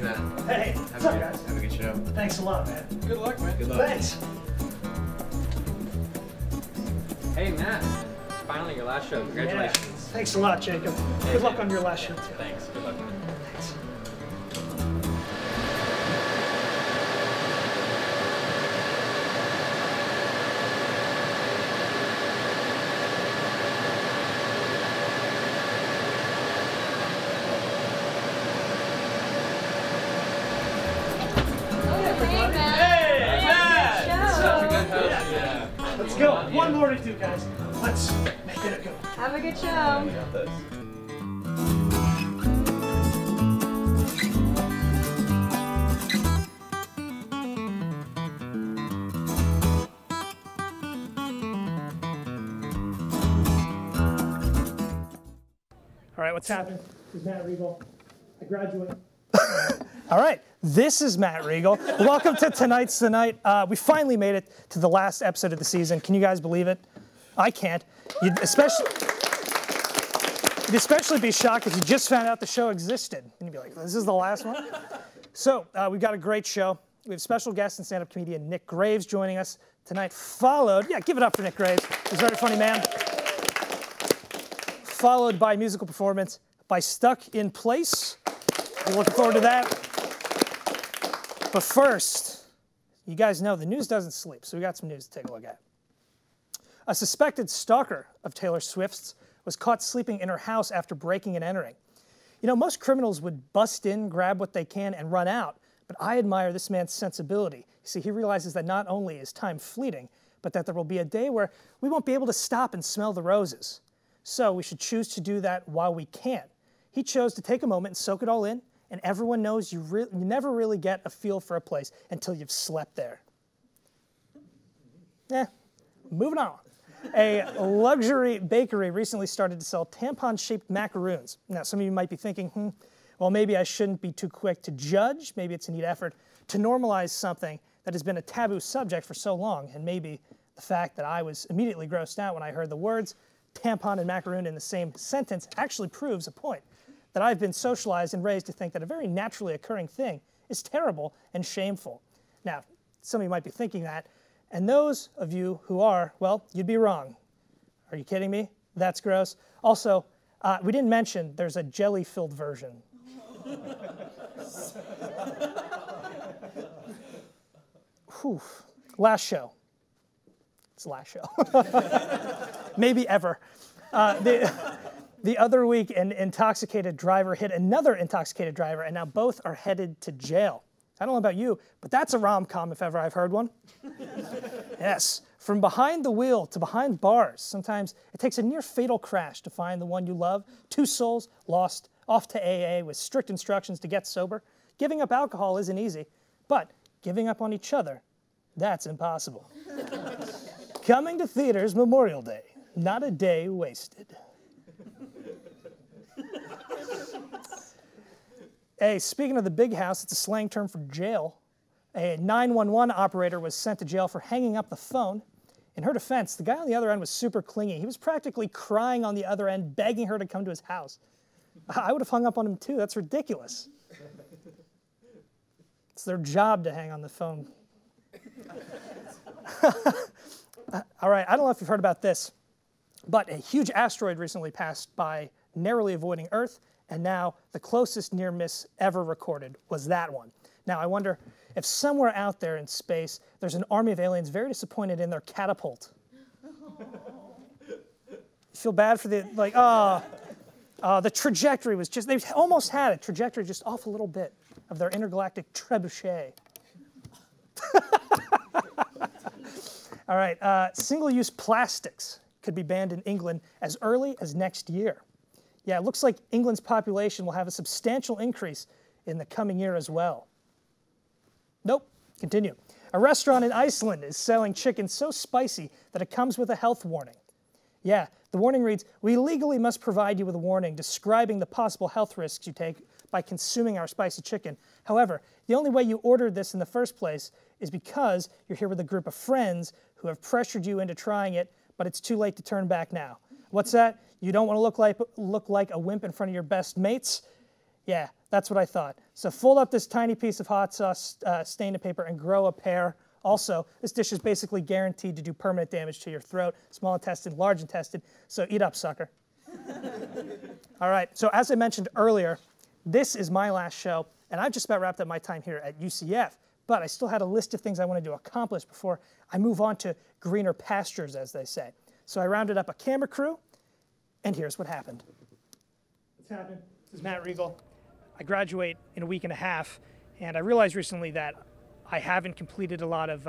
Matt. Hey, what's up, guys? Have a good show. Thanks a lot, man. Good luck, man. Good luck. Thanks. Hey, Matt. Finally, your last show. Congratulations. Yeah. Thanks a lot, Jacob. Good luck on your last show, too. Thanks. Good luck, man. Thanks. Let's go. One more to do, guys. Let's make it a good one. Have a good show. All right, what's happening? This is Matt Regal. I graduated. All right, this is Matt Regal. Welcome to Tonight's the Night. We finally made it to the last episode of the season. Can you guys believe it? I can't. You'd especially be shocked if you just found out the show existed. And you'd be like, this is the last one? So we've got a great show. We have special guest and stand-up comedian Nick Graves joining us tonight, followed, yeah, give it up for Nick Graves. He's a very funny man. Followed by musical performance by Stuck in Place. We're looking forward to that. But first, you guys know the news doesn't sleep, so we got some news to take a look at. A suspected stalker of Taylor Swift's was caught sleeping in her house after breaking and entering. You know, most criminals would bust in, grab what they can, and run out, but I admire this man's sensibility. You see, he realizes that not only is time fleeting, but that there will be a day where we won't be able to stop and smell the roses. So we should choose to do that while we can. He chose to take a moment and soak it all in, and everyone knows you never really get a feel for a place until you've slept there. Moving on. A luxury bakery recently started to sell tampon-shaped macaroons. Now, some of you might be thinking, well, maybe I shouldn't be too quick to judge. Maybe it's a neat effort to normalize something that has been a taboo subject for so long, and maybe the fact that I was immediately grossed out when I heard the words tampon and macaroon in the same sentence actually proves a point, that I've been socialized and raised to think that a very naturally occurring thing is terrible and shameful. Now, some of you might be thinking that, and those of you who are, well, you'd be wrong. Are you kidding me? That's gross. Also, we didn't mention there's a jelly-filled version. Whew. Last show. It's the last show. Maybe ever. The other week, an intoxicated driver hit another intoxicated driver, and now both are headed to jail. I don't know about you, but that's a rom-com if ever I've heard one. Yes, from behind the wheel to behind bars, sometimes it takes a near-fatal crash to find the one you love. Two souls lost off to AA with strict instructions to get sober. Giving up alcohol isn't easy, but giving up on each other, that's impossible. Coming to theaters Memorial Day, not a day wasted. Hey, speaking of the big house, it's a slang term for jail. A 911 operator was sent to jail for hanging up the phone. In her defense, the guy on the other end was super clingy. He was practically crying on the other end, begging her to come to his house. I would have hung up on him too. That's ridiculous. It's their job to hang on the phone. All right, I don't know if you've heard about this, but a huge asteroid recently passed by, narrowly avoiding Earth, and now the closest near miss ever recorded was that one. Now, I wonder if somewhere out there in space, there's an army of aliens very disappointed in their catapult. You feel bad for the, the trajectory was just, they almost had a trajectory just off a little bit of their intergalactic trebuchet. All right, single-use plastics could be banned in England as early as next year. Yeah, it looks like England's population will have a substantial increase in the coming year as well. Nope, continue. A restaurant in Iceland is selling chicken so spicy that it comes with a health warning. Yeah, the warning reads, "We legally must provide you with a warning describing the possible health risks you take by consuming our spicy chicken. However, the only way you ordered this in the first place is because you're here with a group of friends who have pressured you into trying it, but it's too late to turn back now." What's that? You don't want to look like a wimp in front of your best mates? Yeah, That's what I thought. So fold up this tiny piece of hot sauce stained paper and grow a pair. Also, this dish is basically guaranteed to do permanent damage to your throat, small intestine, large intestine, so eat up, sucker. All right, so as I mentioned earlier, this is my last show, and I've just about wrapped up my time here at UCF, but I still had a list of things I wanted to accomplish before I move on to greener pastures, as they say. So I rounded up a camera crew, and here's what happened. What's happened? This is Matt Regal. I graduate in a week and a half, and I realized recently that I haven't completed a lot of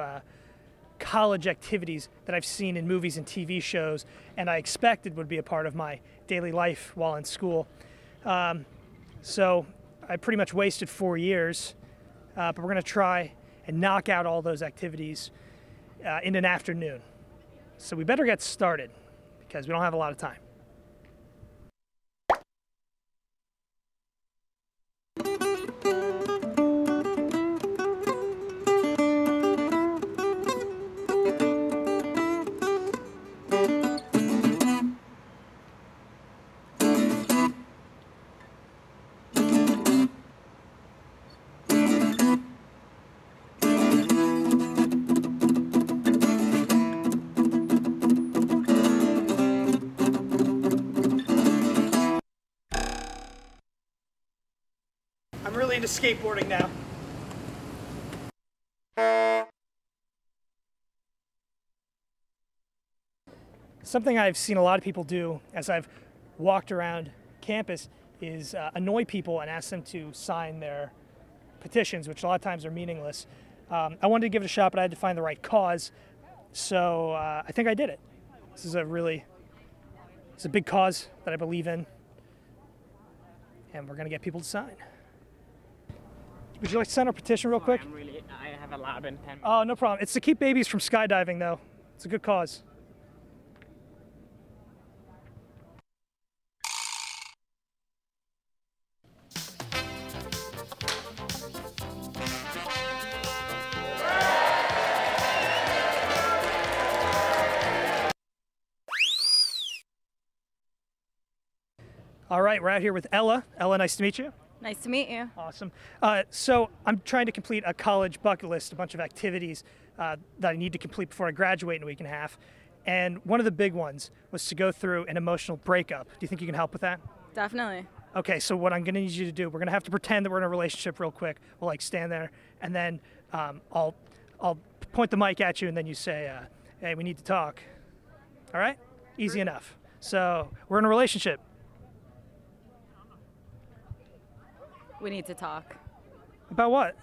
college activities that I've seen in movies and TV shows, and I expected would be a part of my daily life while in school. So I pretty much wasted 4 years, but we're going to try and knock out all those activities in an afternoon. So we better get started because we don't have a lot of time. I'm really into skateboarding now. Something I've seen a lot of people do as I've walked around campus is annoy people and ask them to sign their petitions, which a lot of times are meaningless. I wanted to give it a shot, but I had to find the right cause, so I think I did it. This is it's a big cause that I believe in, and we're gonna get people to sign. Would you like to sign our petition real quick? I have a lab in 10 minutes. Oh, no problem. It's to keep babies from skydiving, though. It's a good cause. All right, we're out here with Ella. Ella, nice to meet you. Nice to meet you. Awesome. So I'm trying to complete a college bucket list, a bunch of activities that I need to complete before I graduate in a week and a half. And one of the big ones was to go through an emotional breakup. Do you think you can help with that? Definitely. Okay, so what I'm going to need you to do, we're going to have to pretend that we're in a relationship real quick. We'll like stand there, and then I'll point the mic at you, and then you say, hey, we need to talk. All right? Easy enough. So we're in a relationship. We need to talk. About what?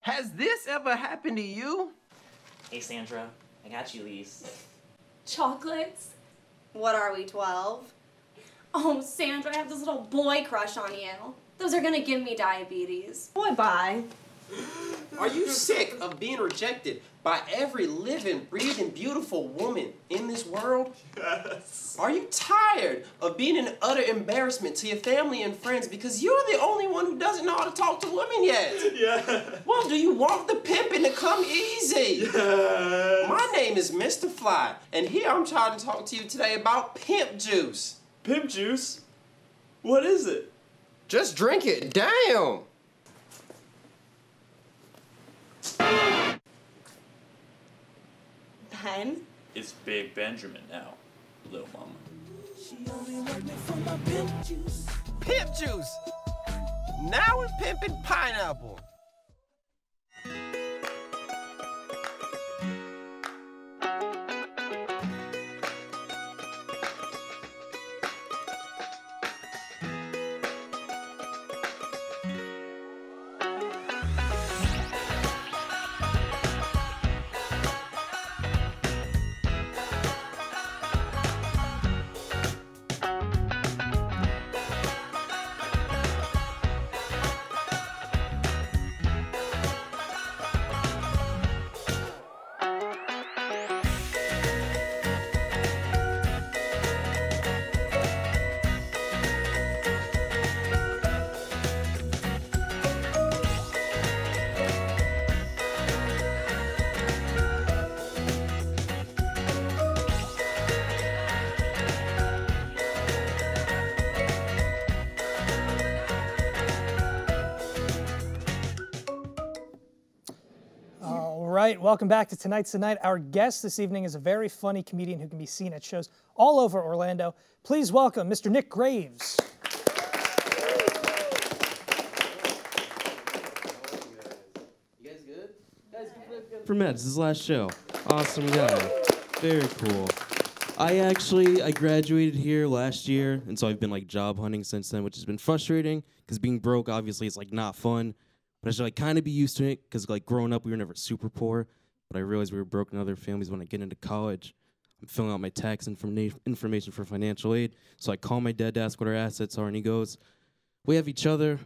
Has this ever happened to you? Hey Sandra, I got you these. Chocolates? What are we, 12? Oh, Sandra, I have this little boy crush on you. Those are gonna give me diabetes. Boy, bye. Are you sick of being rejected by every living, breathing, beautiful woman in this world? Yes. Are you tired of being an utter embarrassment to your family and friends because you're the only one who doesn't know how to talk to women yet? Yeah. Well, do you want the pimping to come easy? Yes. My name is Mr. Fly, and here I'm trying to talk to you today about pimp juice. Pimp juice? What is it? Just drink it. Damn. Ben? It's Big Benjamin now, little mama. Pimp juice. Now we're pimping pineapple. right, welcome back to Tonight's the Night. Our guest this evening is a very funny comedian who can be seen at shows all over Orlando. Please welcome Mr. Nick Graves. You guys good? For Meds, this is his last show. Awesome guy. Very cool. I graduated here last year, and so I've been like job hunting since then, which has been frustrating because being broke obviously is like not fun. But I should like kind of be used to it because like growing up we were never super poor, but I realized we were broke in other families when I get into college. I'm filling out my tax information for financial aid, so I call my dad to ask what our assets are, and he goes, "We have each other."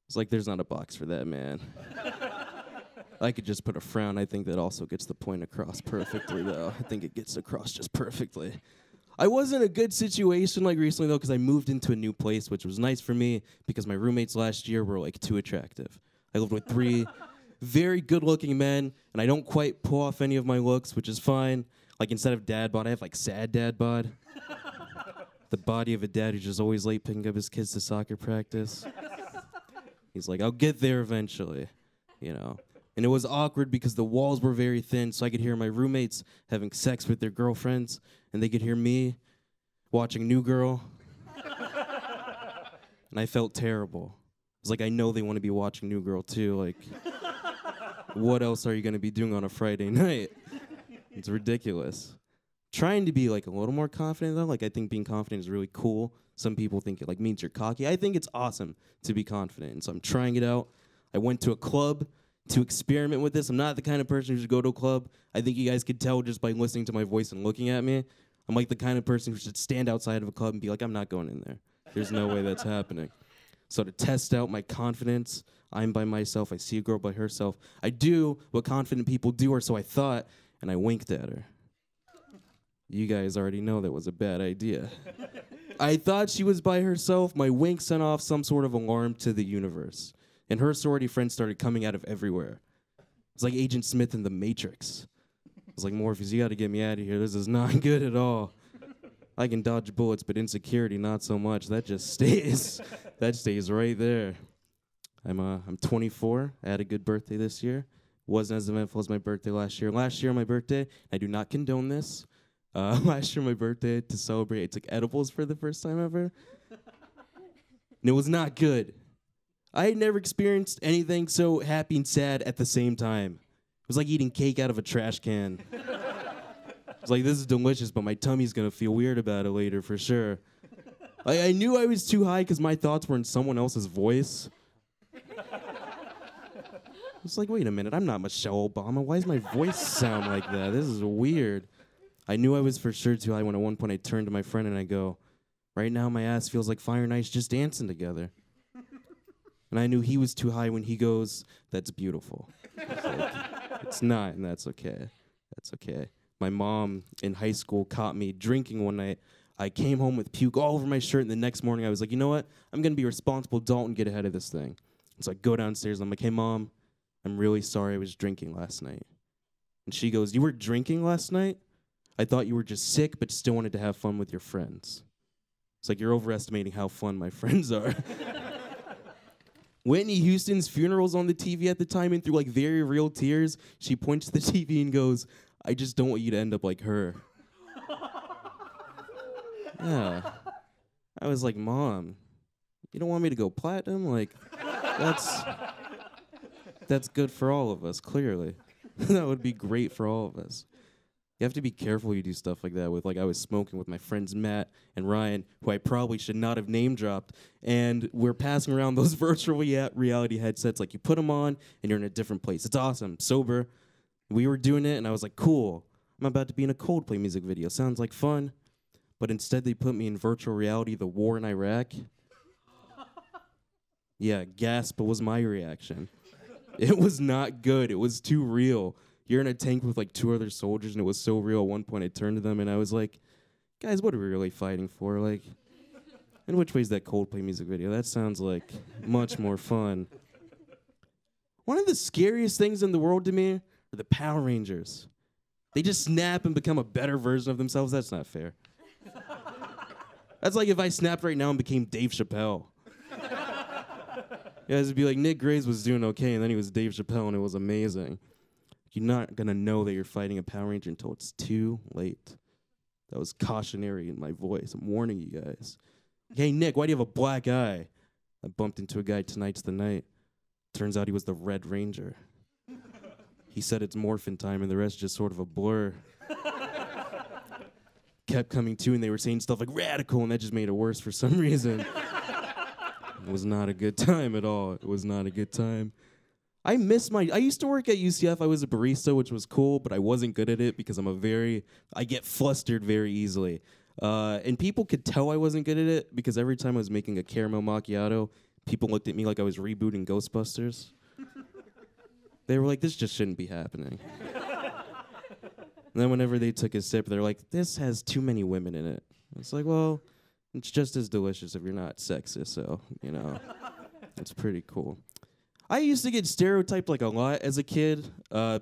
It's like there's not a box for that, man. I could just put a frown. I think that also gets the point across perfectly, though. I think it gets across just perfectly. I was in a good situation like recently, though, because I moved into a new place, which was nice for me because my roommates last year were like too attractive. I lived with 3 very good-looking men, and I don't quite pull off any of my looks, which is fine. Like instead of dad bod, I have like sad dad bod. The body of a dad who's just always late picking up his kids to soccer practice. He's like, I'll get there eventually, you know. And it was awkward because the walls were very thin, so I could hear my roommates having sex with their girlfriends, and they could hear me watching New Girl. And I felt terrible. It was like, I know they want to be watching New Girl too. Like, what else are you going to be doing on a Friday night? It's ridiculous. Trying to be like a little more confident, though. Like, I think being confident is really cool. Some people think it like means you're cocky. I think it's awesome to be confident, and so I'm trying it out. I went to a club to experiment with this. I'm not the kind of person who should go to a club. I think you guys could tell just by listening to my voice and looking at me. I'm like the kind of person who should stand outside of a club and be like, I'm not going in there. There's no way that's happening. So to test out my confidence, I'm by myself. I see a girl by herself. I do what confident people do, or so I thought, and I winked at her. You guys already know that was a bad idea. I thought she was by herself. My wink sent off some sort of alarm to the universe. And her sorority friends started coming out of everywhere. It's like Agent Smith in The Matrix. I was like, Morpheus, you got to get me out of here. This is not good at all. I can dodge bullets, but insecurity, not so much. That just stays. That stays right there. I'm 24. I had a good birthday this year. Wasn't as eventful as my birthday last year. Last year, my birthday, I do not condone this. Last year, my birthday, to celebrate, I took edibles for the first time ever. And it was not good. I had never experienced anything so happy and sad at the same time. It was like eating cake out of a trash can. It's like, this is delicious, but my tummy's gonna feel weird about it later for sure. I knew I was too high because my thoughts were in someone else's voice. It's like, wait a minute, I'm not Michelle Obama. Why does my voice sound like that? This is weird. I knew I was for sure too high when at one point I turned to my friend and I go, right now my ass feels like fire and ice just dancing together. And I knew he was too high when he goes, that's beautiful. It's not, and that's okay. That's okay. My mom in high school caught me drinking one night. I came home with puke all over my shirt, and the next morning I was like, you know what? I'm going to be a responsible adult and get ahead of this thing. And so I go downstairs, and I'm like, hey, Mom, I'm really sorry I was drinking last night. And she goes, you were drinking last night? I thought you were just sick but still wanted to have fun with your friends. It's like, you're overestimating how fun my friends are. Whitney Houston's funeral's on the TV at the time, and through like very real tears, she points to the TV and goes, I just don't want you to end up like her. Yeah. I was like, Mom, you don't want me to go platinum? Like, that's good for all of us, clearly. That would be great for all of us. You have to be careful you do stuff like that with, like, I was smoking with my friends Matt and Ryan, who I probably should not have name dropped, and we're passing around those virtual reality headsets. Like, you put them on, and you're in a different place. It's awesome. Sober. We were doing it, and I was like, cool. I'm about to be in a Coldplay music video. Sounds like fun. But instead, they put me in virtual reality, the war in Iraq. Yeah, gasp was my reaction. It was not good. It was too real. You're in a tank with like 2 other soldiers, and it was so real. At one point, I turned to them, and I was like, guys, what are we really fighting for? Like, in which way is that Coldplay music video? That sounds like much more fun. One of the scariest things in the world to me are the Power Rangers. They just snap and become a better version of themselves. That's not fair. That's like if I snapped right now and became Dave Chappelle. Yeah, it'd be like Nick Graves was doing okay, and then he was Dave Chappelle, and it was amazing. You're not gonna know that you're fighting a Power Ranger until it's too late. That was cautionary in my voice. I'm warning you guys. Hey, Nick, why do you have a black eye? I bumped into a guy tonight's the night. Turns out he was the Red Ranger. He said it's morphin' time and the rest just sort of a blur. Kept coming to and they were saying stuff like radical and that just made it worse for some reason. It was not a good time at all. It was not a good time. I used to work at UCF. I was a barista, which was cool, but I wasn't good at it because I get flustered very easily. And people could tell I wasn't good at it because every time I was making a caramel macchiato, people looked at me like I was rebooting Ghostbusters. They were like, this just shouldn't be happening. And then whenever they took a sip, they're like, this has too many women in it. It's like, well, it's just as delicious if you're not sexist, so, you know, it's pretty cool. I used to get stereotyped like a lot as a kid.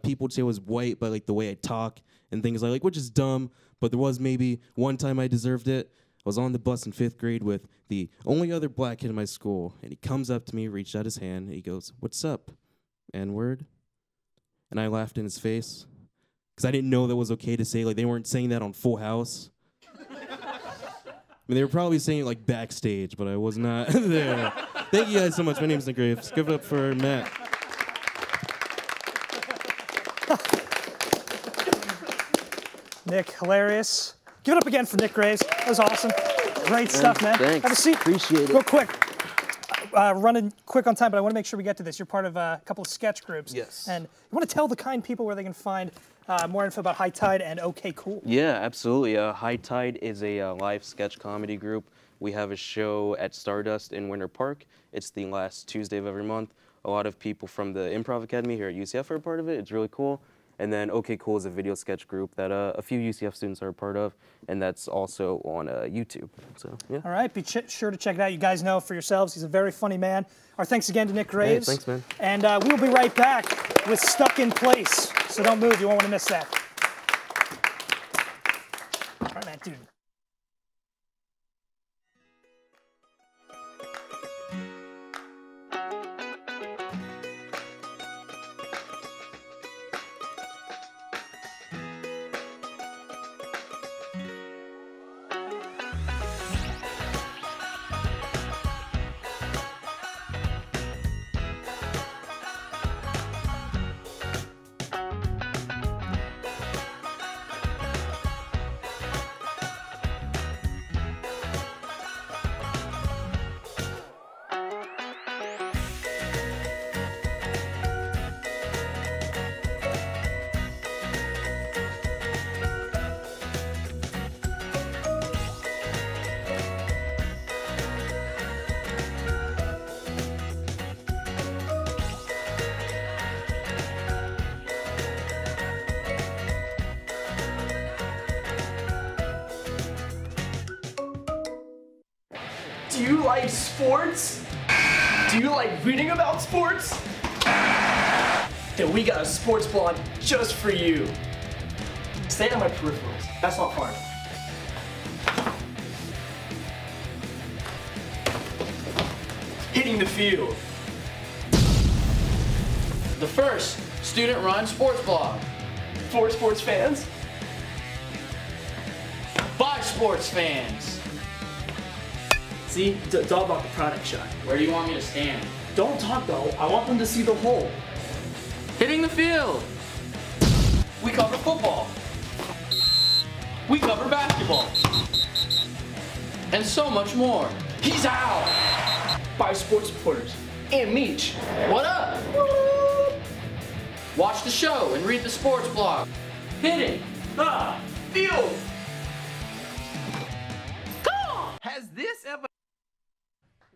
People would say I was white by like the way I talk and things like which is dumb, but there was maybe one time I deserved it. I was on the bus in 5th grade with the only other black kid in my school, and he comes up to me, reached out his hand, and he goes, "What's up, N-word?" And I laughed in his face. Because I didn't know that was okay to say. Like, they weren't saying that on Full House. I mean, they were probably saying it, like, backstage, but I was not there. Thank you guys so much. My name's Nick Graves. Give it up for Matt. Nick, hilarious. Give it up again for Nick Graves. That was awesome. Great stuff, man. Thanks. Have a seat. Appreciate it. Real quick. Running quick on time, but I want to make sure we get to this. You're part of a couple of sketch groups. Yes. And you want to tell the kind people where they can find more info about High Tide and OK Cool. Yeah, absolutely. High Tide is a live sketch comedy group. We have a show at Stardust in Winter Park. It's the last Tuesday of every month. A lot of people from the Improv Academy here at UCF are a part of it. It's really cool. And then OK Cool is a video sketch group that a few UCF students are a part of, and that's also on YouTube. So, yeah. All right, be sure to check it out. You guys know for yourselves, he's a very funny man. Our thanks again to Nick Graves. Hey, thanks, man. And we'll be right back with Stuck in Place. So don't move, you won't want to miss that. All right, man, dude. Do you like sports? Do you like reading about sports? Then we got a sports blog just for you. Stay on my peripherals. That's not fun. Hitting the field. The first student-run sports blog. For sports fans. By sports fans. See, it's all about the product shot. Where do you want me to stand? Don't talk though, I want them to see the hole. Hitting the field. We cover football. We cover basketball. And so much more. He's out! By sports reporters. And Meech. What up? Watch the show and read the sports blog. Hitting the field. Has this ever...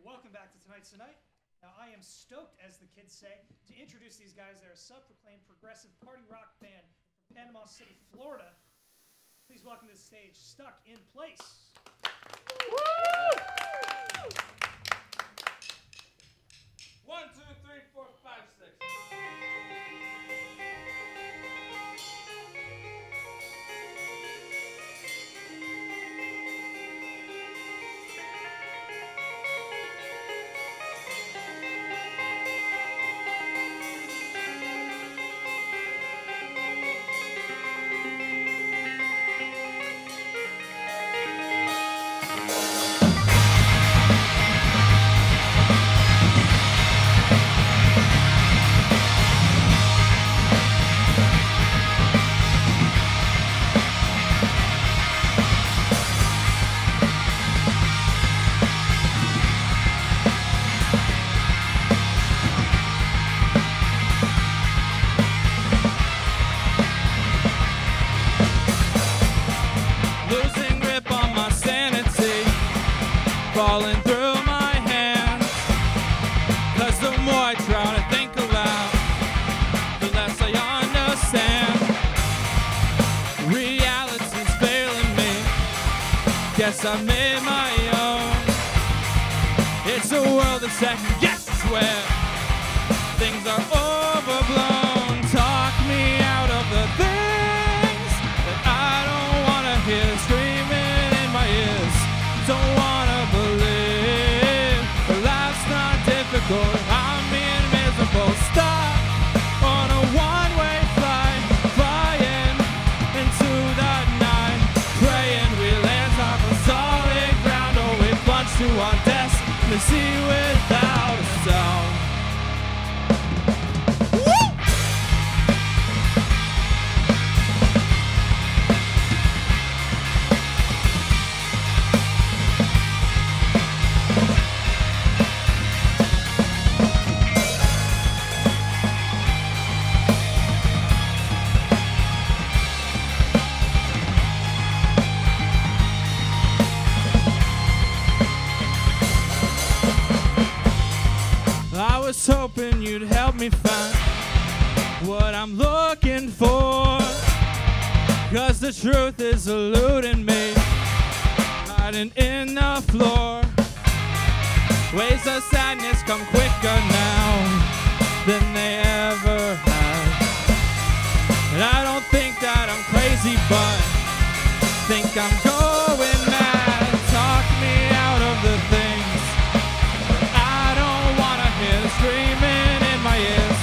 Welcome back to Tonight's Tonight. Now, I am stoked, as the kids say, to introduce these guys. They're a self-proclaimed progressive party rock band from Panama City, Florida. Please welcome to the stage, Stuck in Place. Woo! 1, 2, 3, 4, 5, 6. falling through my hands. 'Cause the more I try to think aloud, the less I understand. Reality's failing me. Guess I made my own. It's a world that second guesses where things are overblown. Talk me out of the things that I don't wanna hear screaming in my ears. Don't wanna believe but life's not difficult. I'm being miserable. Stuck on a one-way flight, flying into the night, praying we land on the solid ground or we plunge to our destiny without a sound. I was hoping you'd help me find what I'm looking for, 'cause the truth is eluding me, hiding in the floor. Waves of sadness come quicker now than they ever have. And I don't think that I'm crazy, but think I'm going mad. Talk me out of the things I don't wanna hear screaming in my ears.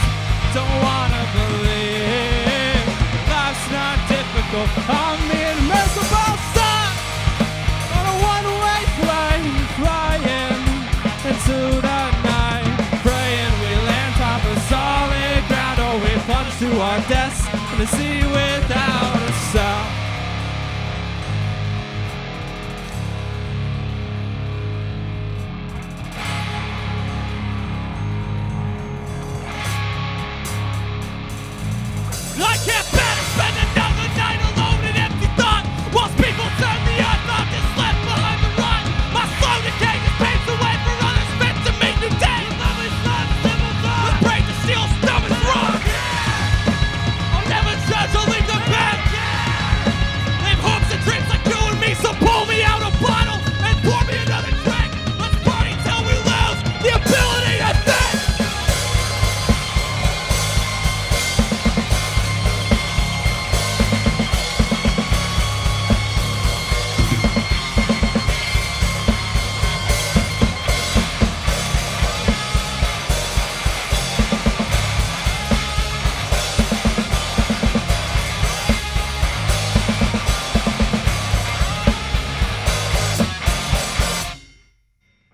Don't wanna believe life's not difficult. I'm being miserable, stuck on a one-way flight, flying into the night, praying we land on the solid ground or we plunge to our destiny without a sound. I can't bear to spend another night alone in empty thought. Most people turn the earth, I'm just left behind the rot. My slow decay just paves the way for others fit to meet new day. The brain to steal, dumb as rock. I'll never judge, I'll leave the bed. Leave hopes and dreams like you and me, so pull me out a bottle and pour me another drink. Let's party till we lose the ability to think.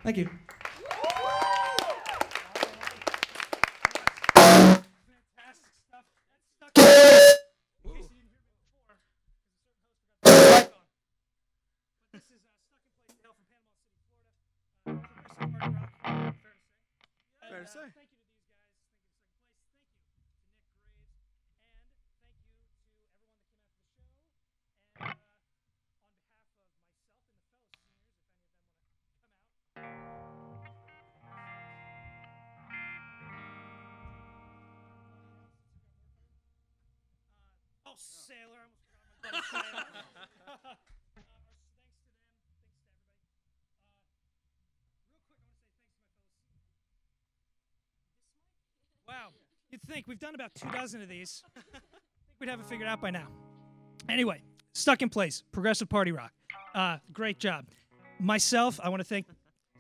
Thank you. Fair to say. Thank you to these guys. Thank you to Nick Graves. And thank you to everyone that came out to the show. And on behalf of myself and the fellow seniors, if any of them want to come out. Oh, Saylor. I almost forgot my buddy Saylor. Thanks to them. Thanks to everybody. Real quick, I want to say thanks to my fellow seniors. Wow. You'd think we've done about 24 of these. I think we'd have it figured out by now. Anyway, Stuck in Place, Progressive Party Rock. Great job. Myself, I want to thank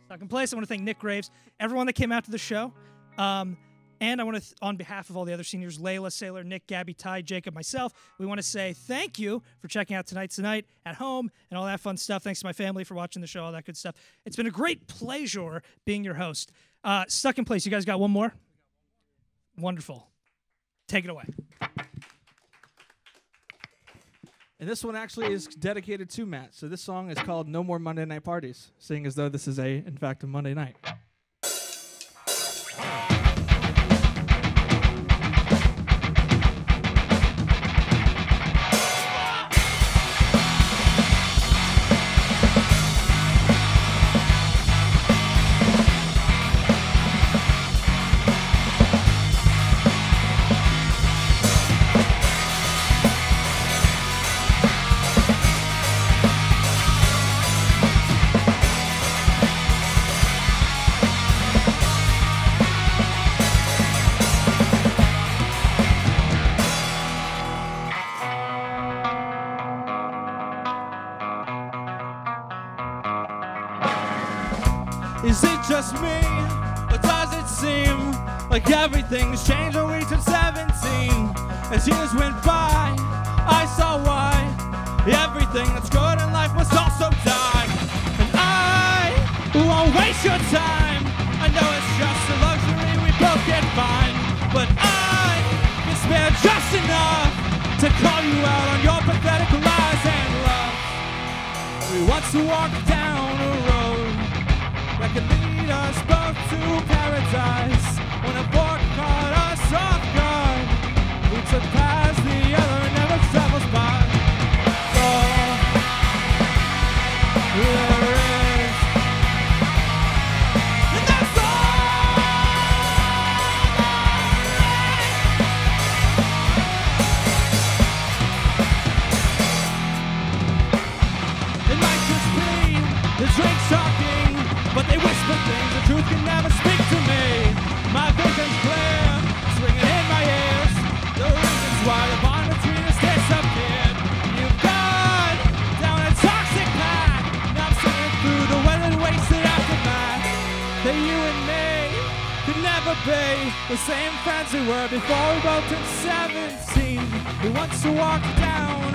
Stuck in Place. I want to thank Nick Graves, everyone that came out to the show. And I want to, on behalf of all the other seniors, Layla, Saylor, Nick, Gabby, Ty, Jacob, myself, we want to say thank you for checking out Tonight's Tonight at home and all that fun stuff. Thanks to my family for watching the show, all that good stuff. It's been a great pleasure being your host. Stuck in Place, you guys got one more? Wonderful. Take it away. And this one actually is dedicated to Matt. So this song is called No More Monday Night Parties, seeing as though this is in fact, a Monday night. Is it just me, or does it seem like everything's changed when we turned 17? As years went by, I saw why everything that's good in life must also die. And I won't waste your time. I know it's just a luxury we both can find, but I can spare just enough to call you out on your pathetic lies and love. We want to walk down a road that could lead us both to paradise. When a fork caught us off guard, we took past the other and never travels by. Oh, there is, and that's it might just be the drink talking, but they whisper things the truth can never speak to me. My vision's clear, swinging in my ears. The reasons why the bond between us disappeared. You've gone down a toxic path. Now I'm singing through the weathered wasted aftermath. That you and me could never be the same friends we were before we both turned 17. We want to walk down